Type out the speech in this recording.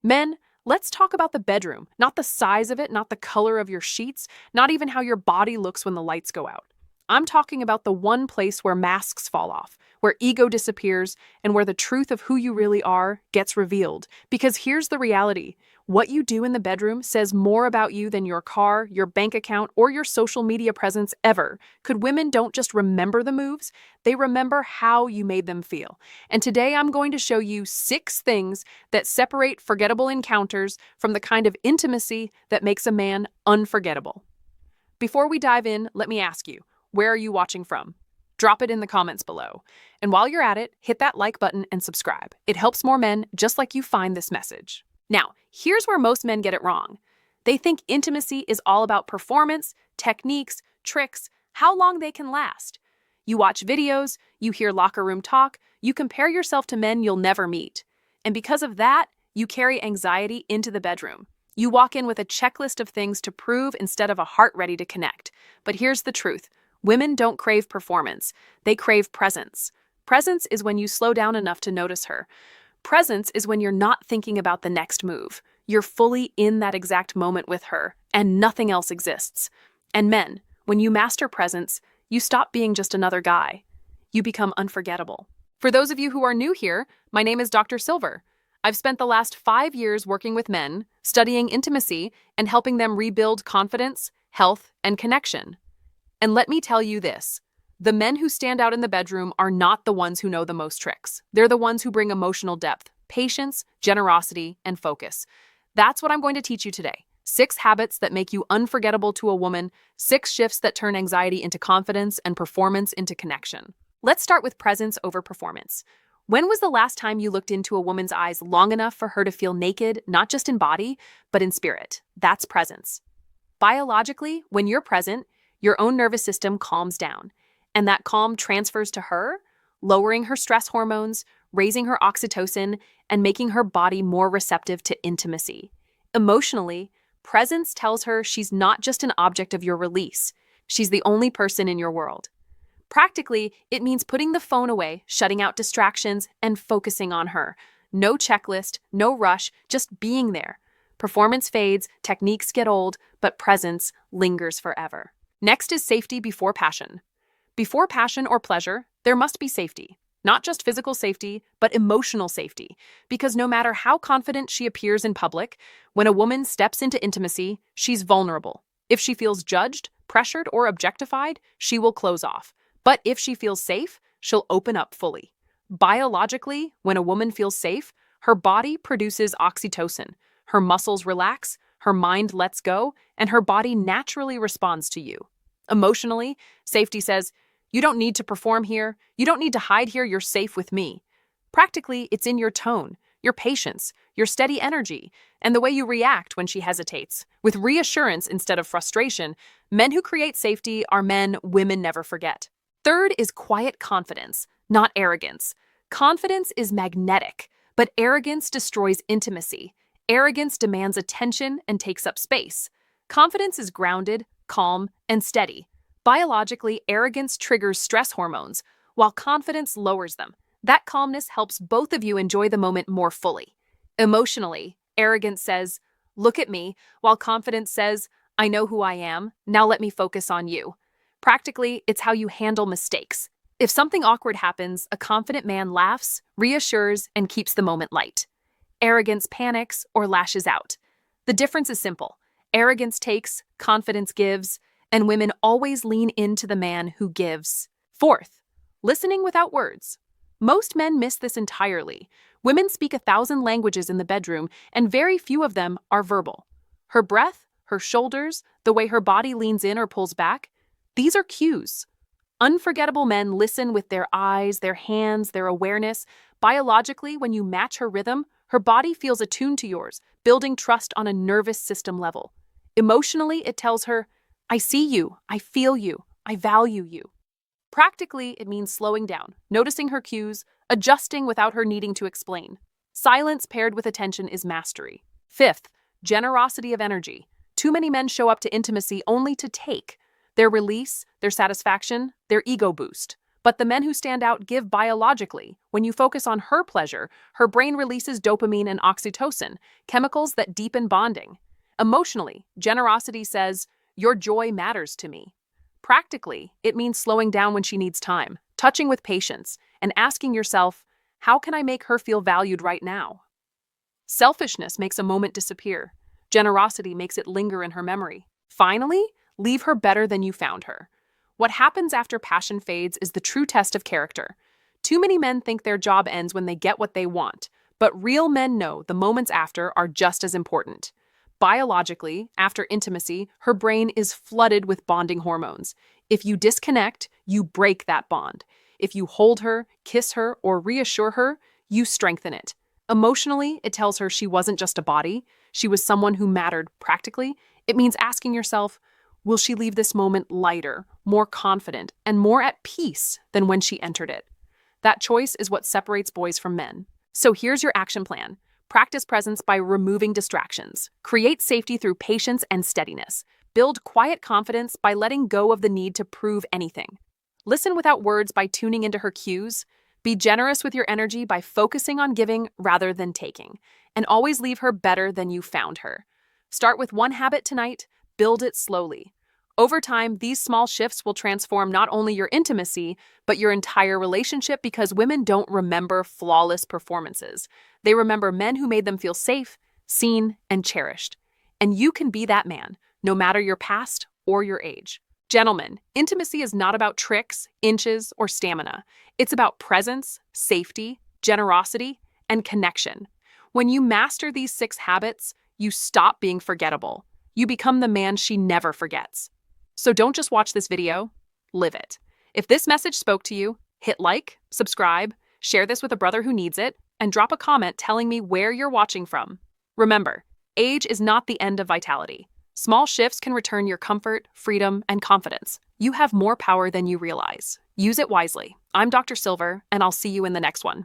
Men, let's talk about the bedroom, not the size of it, not the color of your sheets, not even how your body looks when the lights go out. I'm talking about the one place where masks fall off, where ego disappears, and where the truth of who you really are gets revealed. Because here's the reality: what you do in the bedroom says more about you than your car, your bank account, or your social media presence ever. Could women don't just remember the moves, they remember how you made them feel. And today I'm going to show you 6 things that separate forgettable encounters from the kind of intimacy that makes a man unforgettable. Before we dive in, let me ask you, where are you watching from? Drop it in the comments below. And while you're at it, hit that like button and subscribe. It helps more men just like you find this message. Now, here's where most men get it wrong. They think intimacy is all about performance, techniques, tricks, how long they can last. You watch videos, you hear locker room talk, you compare yourself to men you'll never meet. And because of that, you carry anxiety into the bedroom. You walk in with a checklist of things to prove instead of a heart ready to connect. But here's the truth: women don't crave performance, they crave presence. Presence is when you slow down enough to notice her. Presence is when you're not thinking about the next move. You're fully in that exact moment with her, and nothing else exists. And men, when you master presence, you stop being just another guy. You become unforgettable. For those of you who are new here, my name is Dr. Silver. I've spent the last 5 years working with men, studying intimacy, and helping them rebuild confidence, health, and connection. And let me tell you this: the men who stand out in the bedroom are not the ones who know the most tricks. They're the ones who bring emotional depth, patience, generosity, and focus. That's what I'm going to teach you today. 6 habits that make you unforgettable to a woman, 6 shifts that turn anxiety into confidence and performance into connection. Let's start with presence over performance. When was the last time you looked into a woman's eyes long enough for her to feel naked, not just in body, but in spirit? That's presence. Biologically, when you're present, your own nervous system calms down, and that calm transfers to her, lowering her stress hormones, raising her oxytocin, and making her body more receptive to intimacy. Emotionally, presence tells her she's not just an object of your release. She's the only person in your world. Practically, it means putting the phone away, shutting out distractions, and focusing on her. No checklist, no rush, just being there. Performance fades, techniques get old, but presence lingers forever. Next is safety before passion. Before passion or pleasure, there must be safety. Not just physical safety, but emotional safety. Because no matter how confident she appears in public, when a woman steps into intimacy, she's vulnerable. If she feels judged, pressured, or objectified, she will close off. But if she feels safe, she'll open up fully. Biologically, when a woman feels safe, her body produces oxytocin. Her muscles relax, her mind lets go, and her body naturally responds to you. Emotionally, safety says, "You don't need to perform here. You don't need to hide here. You're safe with me." Practically, it's in your tone, your patience, your steady energy, and the way you react when she hesitates. With reassurance instead of frustration, men who create safety are men women never forget. Third is quiet confidence, not arrogance. Confidence is magnetic, but arrogance destroys intimacy. Arrogance demands attention and takes up space. Confidence is grounded, calm, and steady. Biologically, arrogance triggers stress hormones, while confidence lowers them. That calmness helps both of you enjoy the moment more fully. Emotionally, arrogance says, "Look at me," while confidence says, "I know who I am. Now let me focus on you." Practically, it's how you handle mistakes. If something awkward happens, a confident man laughs, reassures, and keeps the moment light. Arrogance panics or lashes out. The difference is simple. Arrogance takes, confidence gives, and women always lean into the man who gives. Fourth, listening without words. Most men miss this entirely. Women speak 1,000 languages in the bedroom, and very few of them are verbal. Her breath, her shoulders, the way her body leans in or pulls back, these are cues. Unforgettable men listen with their eyes, their hands, their awareness. Biologically, when you match her rhythm, her body feels attuned to yours, building trust on a nervous system level. Emotionally, it tells her, "I see you, I feel you, I value you." Practically, it means slowing down, noticing her cues, adjusting without her needing to explain. Silence paired with attention is mastery. Fifth, generosity of energy. Too many men show up to intimacy only to take. Their release, their satisfaction, their ego boost. But the men who stand out give biologically. When you focus on her pleasure, her brain releases dopamine and oxytocin, chemicals that deepen bonding. Emotionally, generosity says, "Your joy matters to me." Practically, it means slowing down when she needs time, touching with patience, and asking yourself, how can I make her feel valued right now? Selfishness makes a moment disappear. Generosity makes it linger in her memory. Finally, leave her better than you found her. What happens after passion fades is the true test of character. Too many men think their job ends when they get what they want, but real men know the moments after are just as important. Biologically, after intimacy, her brain is flooded with bonding hormones. If you disconnect, you break that bond. If you hold her, kiss her, or reassure her, you strengthen it. Emotionally, it tells her she wasn't just a body, she was someone who mattered. Practically, it means asking yourself, will she leave this moment lighter, more confident, and more at peace than when she entered it? That choice is what separates boys from men. So here's your action plan. Practice presence by removing distractions. Create safety through patience and steadiness. Build quiet confidence by letting go of the need to prove anything. Listen without words by tuning into her cues. Be generous with your energy by focusing on giving rather than taking. And always leave her better than you found her. Start with one habit tonight, build it slowly. Over time, these small shifts will transform not only your intimacy, but your entire relationship because women don't remember flawless performances. They remember men who made them feel safe, seen, and cherished. And you can be that man, no matter your past or your age. Gentlemen, intimacy is not about tricks, inches, or stamina. It's about presence, safety, generosity, and connection. When you master these 6 habits, you stop being forgettable. You become the man she never forgets. So don't just watch this video, live it. If this message spoke to you, hit like, subscribe, share this with a brother who needs it, and drop a comment telling me where you're watching from. Remember, age is not the end of vitality. Small shifts can return your comfort, freedom, and confidence. You have more power than you realize. Use it wisely. I'm Dr. Silver, and I'll see you in the next one.